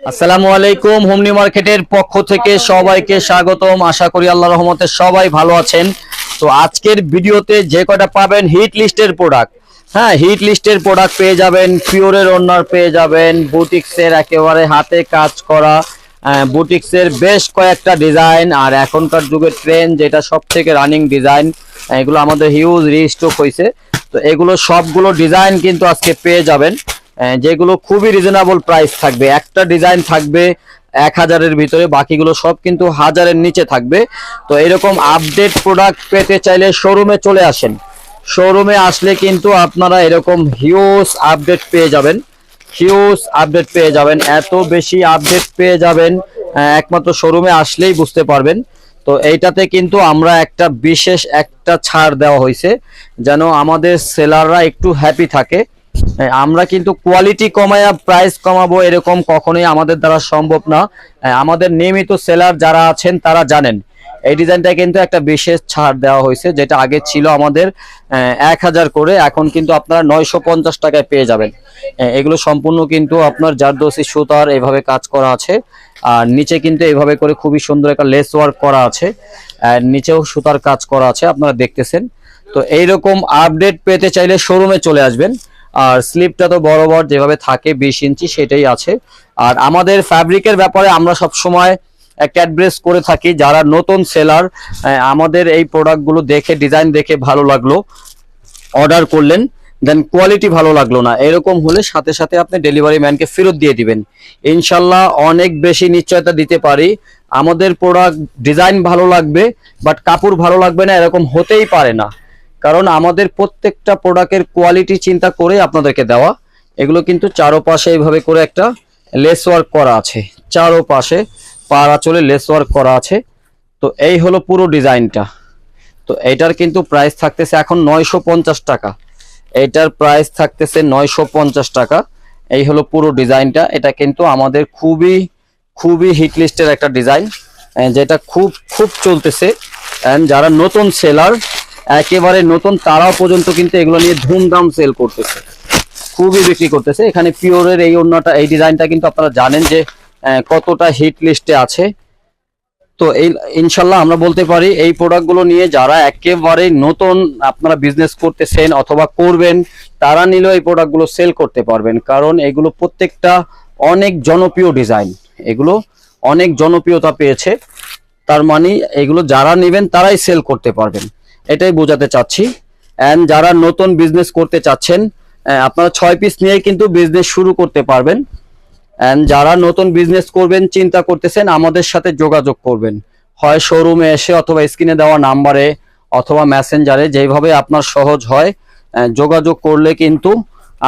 আসসালামু আলাইকুম। Home new মার্কেটের পক্ষ থেকে সবাইকে স্বাগতম। আশা করি আল্লাহর রহমতে সবাই ভালো আছেন। তো আজকের ভিডিওতে যে কয়টা পাবেন হিট লিস্টের প্রোডাক্ট, হ্যাঁ হিট লিস্টের প্রোডাক্ট পেয়ে যাবেন, পিওরের ওনার পেয়ে যাবেন, বুটিক্সের একেবারে হাতে কাজ করা বুটিক্সের বেশ কয়েকটা ডিজাইন, আর এখনকার যুগের ট্রেন্ড যেটা সব থেকে রানিং ডিজাইন, এগুলো আমাদের হিউজ রিস্টক হয়েছে। তো এগুলো সবগুলো ডিজাইন কিন্তু আজকে পেয়ে যাবেন, যেগুলো খুবই রিজনেবল প্রাইস থাকবে। একটা ডিজাইন থাকবে 1000-এর ভিতরে, বাকিগুলো সব কিন্তু 1000-এর নিচে থাকবে। তো এরকম আপডেট প্রোডাক্ট পেতে চাইলে শোরুমে চলে আসেন। শোরুমে আসলে কিন্তু আপনারা এরকম হিউজ আপডেট পেয়ে যাবেন, হিউজ আপডেট পেয়ে যাবেন, এত বেশি আপডেট পেয়ে যাবেন, একমাত্র শোরুমে আসলেই বুঝতে পারবেন। তো এইটাতে কিন্তু আমরা একটা বিশেষ একটা ছাড় দেওয়া হয়েছে যেন আমাদের সেলাররা একটু হ্যাপি থাকে। আমরা কিন্তু কোয়ালিটি কমায়া প্রাইস কমাবো এরকম কখনোই আমাদের দ্বারা সম্ভব না। আমাদের নিয়মিত সেলার যারা আছেন তারা জানেন এই ডিজাইনটা কিন্তু একটা বিশেষ ছাড় দেওয়া হয়েছে, যেটা আগে ছিল আমাদের 1000 করে, এখন কিন্তু আপনারা 950 টাকায় পেয়ে যাবেন। এগুলো সম্পূর্ণ কিন্তু আপনার জারদৌসি সুতার এভাবে কাজ করা আছে, আর নিচে কিন্তু এইভাবে করে খুবই সুন্দর একটা লেস ওয়ার্ক করা আছে, আর নিচেও সুতার কাজ করা আছে আপনারা দেখতেছেন। তো এইরকম আপডেট পেতে চাইলে শোরুমে চলে আসবেন। আর স্লিপটা তো বরাবর যেভাবে থাকে 20 ইঞ্চি সেটাই আছে। আর আমাদের ফ্যাব্রিকের ব্যাপারে আমরা সব সময় একটা অ্যাড্রেস করে থাকি, যারা নতুন সেলার আমাদের এই প্রোডাক্টগুলো দেখে ডিজাইন দেখে ভালো লাগলো, অর্ডার করলেন, দেন কোয়ালিটি ভালো লাগলো না, এরকম হলে সাথে সাথে আপনি ডেলিভারি ম্যানকে ফেরত দিয়ে দিবেন। ইনশাল্লাহ অনেক বেশি নিশ্চয়তা দিতে পারি আমাদের প্রোডাক্ট ডিজাইন ভালো লাগবে বাট কাপড় ভালো লাগবে না, এরকম হতেই পারে না। কারণ আমাদের প্রত্যেকটা প্রোডাক্টের কোয়ালিটি চিন্তা করে আপনাদেরকে দেওয়া। এগুলো কিন্তু চারোপাশে এইভাবে করে একটা লেস ওয়ার্ক করা আছে, চারোপাশে পাড়া চলে লেস ওয়ার্ক করা আছে। তো এই হলো পুরো ডিজাইনটা। তো এইটার কিন্তু প্রাইস থাকতেছে এখন 950 টাকা, এইটার প্রাইস থাকতেছে 950 টাকা। এই হলো পুরো ডিজাইনটা। এটা কিন্তু আমাদের খুবই খুবই হিট লিস্টের একটা ডিজাইন, যেটা খুব খুব চলতেছে। এন্ড যারা নতুন সেলার একেবারে নতুন তারাও পর্যন্ত কিন্তু এগুলো নিয়ে ধুমধাম সেল করতেছে, খুবই বিক্রি করতেছে। এখানে পিওরের এই ওড়নাটা এই ডিজাইনটা কিন্তু আপনারা জানেন যে কতটা হিট লিস্টে আছে। তো এই ইনশাল্লাহ আমরা বলতে পারি এই প্রোডাক্টগুলো নিয়ে যারা একেবারে নতুন আপনারা বিজনেস করতেছেন অথবা করবেন, তারা নিলেও এই প্রোডাক্টগুলো সেল করতে পারবেন, কারণ এগুলো প্রত্যেকটা অনেক জনপ্রিয় ডিজাইন, এগুলো অনেক জনপ্রিয়তা পেয়েছে। তার মানে এগুলো যারা নেবেন তারাই সেল করতে পারবেন, এটাই বোঝাতে চাচ্ছি। এন্ড যারা নতুন বিজনেস করতে চাচ্ছেন আপনারা 6 পিস নিয়ে কিন্তু বিজনেস শুরু করতে পারবেন। এন্ড যারা নতুন বিজনেস করবেন চিন্তা করতেছেন আমাদের সাথে যোগাযোগ করবেন, হয় শোরুমে এসে অথবা স্ক্রিনে দেওয়া নাম্বারে অথবা মেসেঞ্জারে, যেভাবে আপনার সহজ হয় যোগাযোগ করলে কিন্তু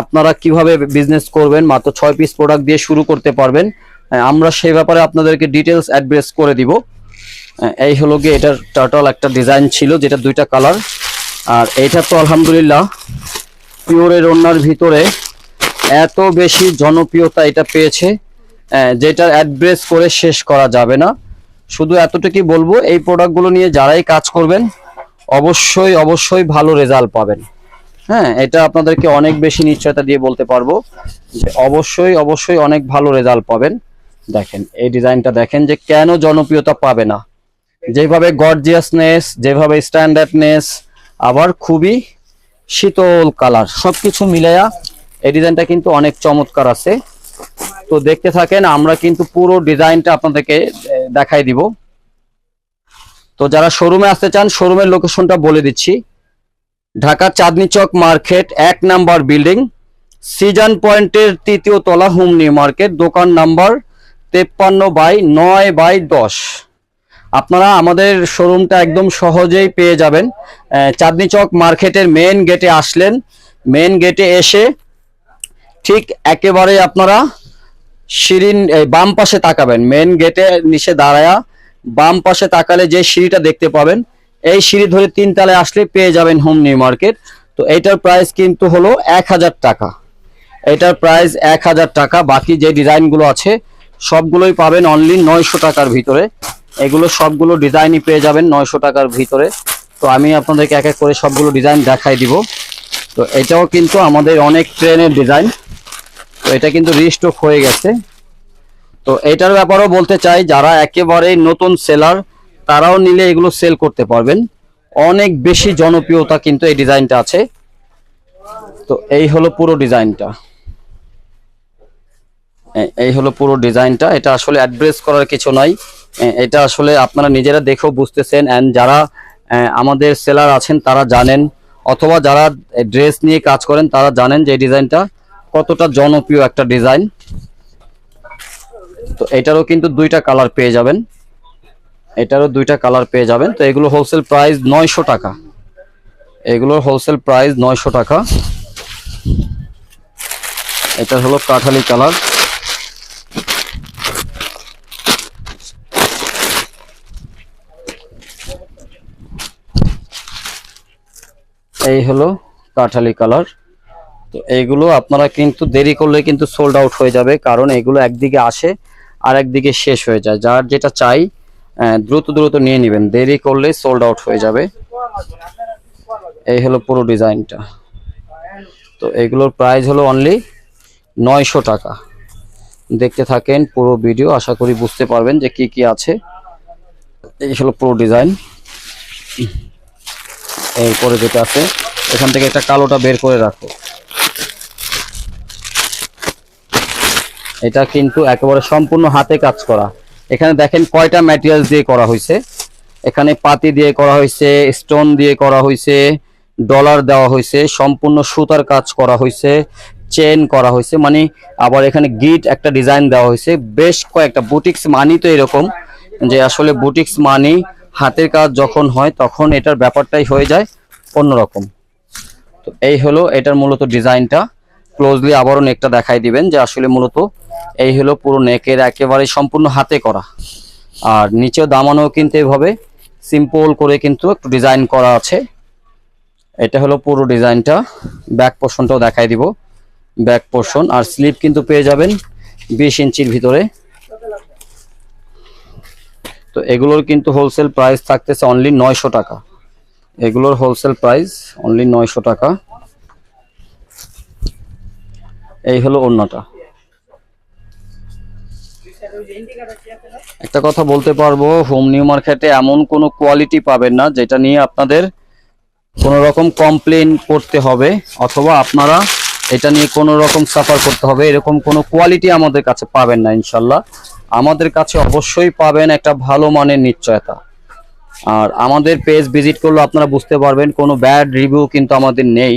আপনারা কিভাবে বিজনেস করবেন মাত্র 6 পিস প্রোডাক্ট দিয়ে শুরু করতে পারবেন। আমরা সেই ব্যাপারে আপনাদেরকে ডিটেলস অ্যাড্রেস করে দিব। এই হলো গিয়ে এটার টার্টল একটা ডিজাইন ছিল যেটা 2টা কালার, আর এইটা তো আলহামদুলিল্লাহ পিওরের ওড়নার ভিতরে এত বেশি জনপ্রিয়তা এটা পেয়েছে যেটা অ্যাড্রেস করে শেষ করা যাবে না। শুধু এতটুকুই বলবো এই প্রোডাক্টগুলো নিয়ে যারাই কাজ করবেন অবশ্যই অবশ্যই ভালো রেজাল্ট পাবেন। হ্যাঁ, এটা আপনাদেরকে অনেক বেশি নিশ্চয়তা দিয়ে বলতে পারবো যে অবশ্যই অবশ্যই অনেক ভালো রেজাল্ট পাবেন। দেখেন এই ডিজাইনটা দেখেন যে কেন জনপ্রিয়তা পাবে না, যেভাবে গর্জিয়াসনেস, যেভাবে স্ট্যান্ডার্ডনেস, আবার খুবই শীতল কালার, সবকিছু মিলাইয়া এই ডিজাইনটা কিন্তু অনেক চমৎকার আছে। তো দেখতে থাকেন, আমরা কিন্তু পুরো ডিজাইনটা আপনাদেরকে দেখাই দিব। তো যারা শোরুমে আসতে চান শোরুমের লোকেশনটা বলে দিচ্ছি, ঢাকা চাঁদনী চক মার্কেট 1 নাম্বার বিল্ডিং, সিজন পয়েন্টের 3য় তলা, হোম নিউ মার্কেট, দোকান নাম্বার 53/9/10। আপনারা আমাদের শোরুমটা একদম সহজেই পেয়ে যাবেন। চাঁদনী চক মার্কেটের মেন গেটে আসলেন, মেন গেটে এসে ঠিক একেবারে আপনারা সিঁড়ির বাম পাশে তাকাবেন, মেন গেটে নিচে দাঁড়ায়া বাম পাশে তাকালে যে সিঁড়িটা দেখতে পাবেন, এই সিঁড়ি ধরে 3 তলায় আসলে পেয়ে যাবেন হোম নিউ মার্কেট। তো এটার প্রাইস কিন্তু হলো 1000 টাকা, এটার প্রাইস 1000 টাকা। বাকি যে ডিজাইনগুলো আছে সবগুলোই পাবেন অনলি 900 টাকার ভিতরে। এগুলো সবগুলো ডিজাইনই পেয়ে যাবেন 900 টাকার ভিতরে। তো আমি আপনাদেরকে এক এক করে সবগুলো ডিজাইন দেখাই দিব। তো এটাও কিন্তু আমাদের অনেক ট্রেনের ডিজাইন, তো এটা কিন্তু রিস্টক হয়ে গেছে। তো এটার ব্যাপারেও বলতে চাই, যারা একেবারে নতুন সেলার তারাও নিলে এগুলো সেল করতে পারবেন। অনেক বেশি জনপ্রিয়তা কিন্তু এই ডিজাইনটা আছে। তো এই হলো পুরো ডিজাইনটা, এই হলো পুরো ডিজাইনটা। এটা আসলে অ্যাড্রেস করার কিছু নাই, এটা আসলে আপনারা নিজেরা দেখেও বুঝতেছেন। এন্ড যারা আমাদের সেলার আছেন তারা জানেন, অথবা যারা ড্রেস নিয়ে কাজ করেন তারা জানেন যে এই ডিজাইনটা কতটা জনপ্রিয় একটা ডিজাইন। তো এটারও কিন্তু দুইটা কালার পেয়ে যাবেন, এটারও দুইটা কালার পেয়ে যাবেন। তো এগুলো হোলসেল প্রাইস 900 টাকা, এগুলোর হোলসেল প্রাইস 900 টাকা। এটা হলো কাঠালি কালার, এই হলো কাঠালি কালার। তো এইগুলো আপনারা কিন্তু দেরি করলে কিন্তু সোল্ড আউট হয়ে যাবে, কারণ এগুলো একদিকে আসে আর একদিকে শেষ হয়ে যায়। যার যেটা চাই দ্রুত দ্রুত নিয়ে নেবেন, দেরি করলে সোল্ড আউট হয়ে যাবে। এই হলো পুরো ডিজাইনটা। তো এগুলোর প্রাইস হলো অনলি 900 টাকা। দেখতে থাকেন পুরো ভিডিও, আশা করি বুঝতে পারবেন যে কি কি আছে। এই হলো পুরো ডিজাইন। এরপরে যেটা আছে, এখান থেকে একটা কালোটা বের করে রাখো। এটা কিন্তু একেবারে সম্পূর্ণ হাতে কাজ করা। এখানে দেখেন কয়টা ম্যাটেরিয়াল দিয়ে করা হয়েছে। এখানে পাতি দিয়ে করা হয়েছে, স্টোন দিয়ে করা হয়েছে, ডলার দেওয়া হয়েছে, সম্পূর্ণ সুতার কাজ করা হয়েছে, চেন করা হয়েছে, মানে আবার এখানে গিট একটা ডিজাইন দেওয়া হয়েছে। বেশ কয়েকটা বুটিক্স মানি তো এরকম যে আসলে বুটিক্স মানি হাতের কাজ যখন হয় তখন এটার ব্যাপারটাই হয়ে যায় অন্যরকম। তো এই হলো এটার মূলত ডিজাইনটা। ক্লোজলি আবারও নেকটা দেখাই দিবেন যে আসলে মূলত এই হলো পুরো নেকের একেবারে সম্পূর্ণ হাতে করা। আর নিচেও দামানো কিন্তু এইভাবে সিম্পল করে কিন্তু একটু ডিজাইন করা আছে। এটা হলো পুরো ডিজাইনটা। ব্যাক পোর্শনটাও দেখাই দিব, ব্যাক পোর্শন আর স্লিভ কিন্তু পেয়ে যাবেন 20 ইঞ্চির ভিতরে। তো এগুলোর কিন্তু হোলসেল প্রাইস থাকতেছে অনলি 900 টাকা, এগুলোর হোলসেল প্রাইস অনলি 900 টাকা। এই হলো ওড়নাটা। একটা কথা বলতে পারবো, হোম নিউ মার্কেটে এমন কোনো কোয়ালিটি পাবেন না যেটা নিয়ে আপনাদের কোনো রকম কমপ্লেন করতে হবে, অথবা আপনারা এটা নিয়ে কোনো রকম সাফার করতে হবে, এরকম কোনো কোয়ালিটি আমাদের কাছে পাবেন না ইনশাল্লাহ। আমাদের কাছে অবশ্যই পাবেন একটা ভালো মানের নিশ্চয়তা। আর আমাদের পেজ ভিজিট করলে আপনারা বুঝতে পারবেন কোনো ব্যাড রিভিউ কিন্তু আমাদের নেই।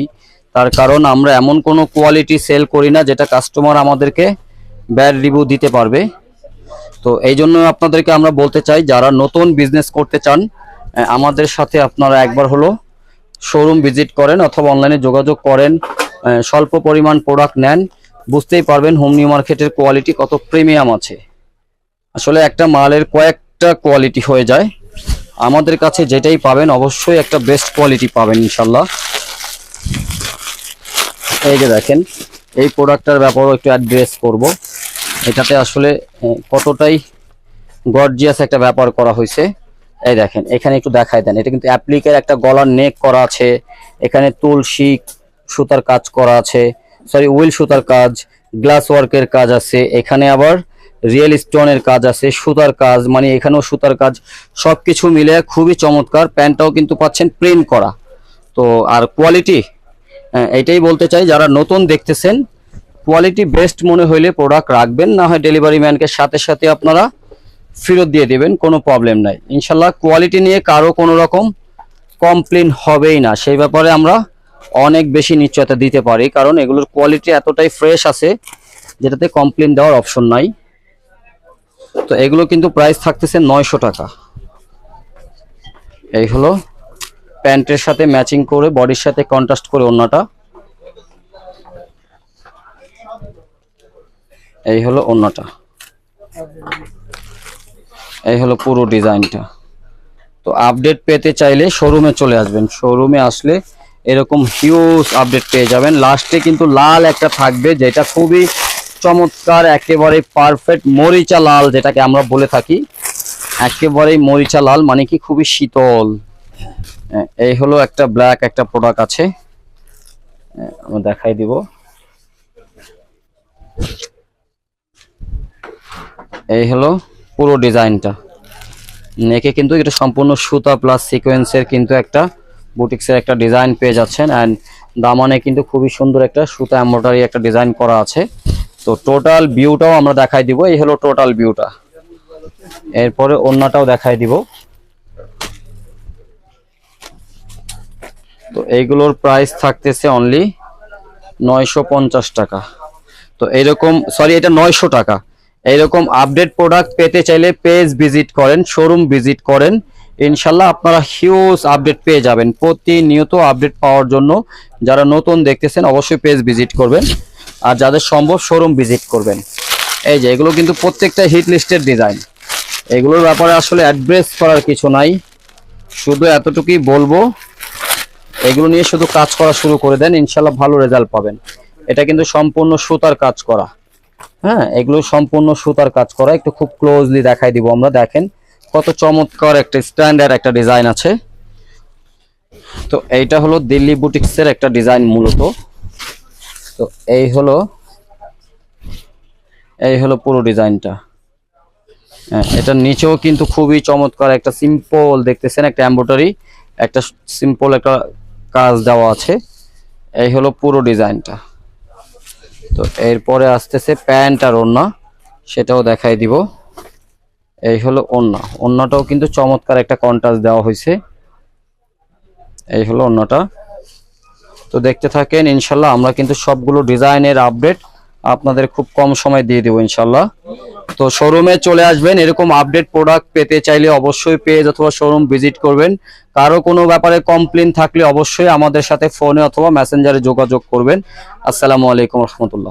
তার কারণ আমরা এমন কোনো কোয়ালিটি সেল করি না যেটা কাস্টমার আমাদেরকে ব্যাড রিভিউ দিতে পারবে। তো এই জন্য আপনাদেরকে আমরা বলতে চাই, যারা নতুন বিজনেস করতে চান আমাদের সাথে আপনারা একবার হলো শোরুম ভিজিট করেন অথবা অনলাইনে যোগাযোগ করেন, স্বল্প পরিমাণ প্রোডাক্ট নেন, বুঝতেই পারবেন হোম নিউ মার্কেটের কোয়ালিটি কত প্রিমিয়াম আছে। আসলে একটা মালের কয়েকটা কোয়ালিটি হয়ে যায়, আমাদের কাছে যেটাই পাবেন অবশ্যই একটা বেস্ট কোয়ালিটি পাবেন ইনশাল্লাহ। এই যে দেখেন, এই প্রোডাক্টটার ব্যাপারেও একটু অ্যাড্রেস করব। এটাতে আসলে কতটাই গর্জিয়াস একটা ব্যাপার করা হয়েছে। এই দেখেন, এখানে একটু দেখাই দেন, এটা কিন্তু অ্যাপ্লিকের একটা গলার নেক করা আছে, এখানে তুলসী সুতার কাজ করা আছে, সরি উইল সুতার কাজ, গ্লাস ওয়ার্কের কাজ আছে, এখানে আবার রিয়েল স্টোনের কাজ আছে, সুতার কাজ, মানে এখানেও সুতার কাজ, সবকিছু মিলে খুবই চমৎকার। প্যান্টটাও কিন্তু পাচ্ছেন প্রিন্ট করা। তো আর কোয়ালিটি এটাই বলতে চাই, যারা নতুন দেখতেছেন কোয়ালিটি বেস্ট মনে হইলে প্রোডাক্ট রাখবেন, না হয় ডেলিভারি ম্যানকে সাথে সাথে আপনারা ফেরত দিয়ে দেবেন, কোনো প্রবলেম নাই ইনশাল্লাহ। কোয়ালিটি নিয়ে কারো কোনো রকম কমপ্লেন হবেই না, সেই ব্যাপারে আমরা অনেক বেশি নিশ্চয়তা দিতে পারি, কারণ এগুলোর কোয়ালিটি এতটাই ফ্রেশ আছে যেটাতে কমপ্লেন দেওয়ার অপশন নাই। তো এগুলো কিন্তু প্রাইস থাকতেছে 900 টাকা। এই হলো প্যান্টের সাথে ম্যাচিং করে, বডির সাথে কন্ট্রাস্ট করে ওড়নাটা। এই হলো ওড়নাটা, এই হলো পুরো ডিজাইনটা। তো আপডেট পেতে চাইলে শোরুমে চলে আসবেন, শোরুমে আসলে এরকম হিউজ আপডেট পেয়ে যাবেন। লাস্টে কিন্তু লাল একটা থাকবে যেটা খুবই চমৎকার, একেবারে পারফেক্ট মরিচা লাল যেটাকে আমরা বলে থাকি, একেবারে মরিচা লাল, মানে কি খুবই শীতল। এই হলো একটা ব্ল্যাক একটা প্রোডাক্ট আছে, আমি দেখাই দিব। এই হলো পুরো ডিজাইনটা। নেকে কিন্তু এটা সম্পূর্ণ সুতা প্লাস সিকোয়েন্সের কিন্তু একটা বুটিক্সের একটা ডিজাইন পেয়ে যাচ্ছেন। অ্যান্ড দামানে কিন্তু খুবই সুন্দর একটা সুতা এমব্রয়ডারি একটা ডিজাইন করা আছে। তো টোটাল ভিউটাও আমরা দেখাই দিব। এই হলো টোটাল ভিউটা। এরপরে ওড়নাটাও দেখাই দিব। তো এইগুলোর প্রাইস থাকতেছে অনলি 950 টাকা। তো এইরকম এটা 900 টাকা। এইরকম আপডেট প্রোডাক্ট পেতে চাইলে পেজ ভিজিট করেন, শোরুম ভিজিট করেন, ইনশাল্লাহ আপনারা হিউজ আপডেট পেয়ে যাবেন। প্রতিনিয়ত আপডেট পাওয়ার জন্য যারা নতুন দেখতেছেন অবশ্যই পেজ ভিজিট করবেন, আর যাদের সম্ভব শোরুম ভিজিট করবেন। এই যে এগুলো কিন্তু প্রত্যেকটা হিট লিস্টের ডিজাইন। এগুলোর ব্যাপারে আসলে অ্যাড্রেস করার কিছু নাই, শুধু এতটুকুই বলবো এগুলো নিয়ে শুধু কাজ করা শুরু করে দেন, ইনশাল্লাহ ভালো রেজাল্ট পাবেন। এটা কিন্তু সম্পূর্ণ সুতার কাজ করা। হ্যাঁ, এগুলো সম্পূর্ণ সুতার কাজ করা। একটু খুব ক্লোজলি দেখাই দিব আমরা। দেখেন কত চমৎকার একটা স্ট্যান্ডার্ড একটা ডিজাইন আছে। তো এইটা হলো দিল্লি বুটিক্সের একটা ডিজাইন মূলত। তো এই হলো পুরো ডিজাইনটা। হ্যাঁ, এটার নিচেও কিন্তু খুবই চমৎকার একটা সিম্পল দেখতেছেন একটা এমব্রয়ডারি, একটা সিম্পল একটা কাজ দেওয়া আছে। এই হলো পুরো ডিজাইনটা। তো এরপরে আসতেছে প্যান্ট আর ওড়না, সেটাও দেখাই দিব। এই হলো ওড়নাটাও কিন্তু চমৎকার একটা কন্ট্রাস্ট দেওয়া হয়েছে। এই হলো ওড়নাটা। তো দেখতে থাকেন, ইনশাল্লাহ আমরা কিন্তু সবগুলো ডিজাইনের আপডেট আপনাদের খুব কম সময় দিয়ে দেবো ইনশাল্লাহ। তো শোরুমে চলে আসবেন। এরকম আপডেট প্রোডাক্ট পেতে চাইলে অবশ্যই পেজ অথবা শোরুম ভিজিট করবেন। কারো কোনো ব্যাপারে কমপ্লেন থাকলে অবশ্যই আমাদের সাথে ফোনে অথবা মেসেঞ্জারে যোগাযোগ করবেন। আসসালামু আলাইকুম রহমতুল্লাহ।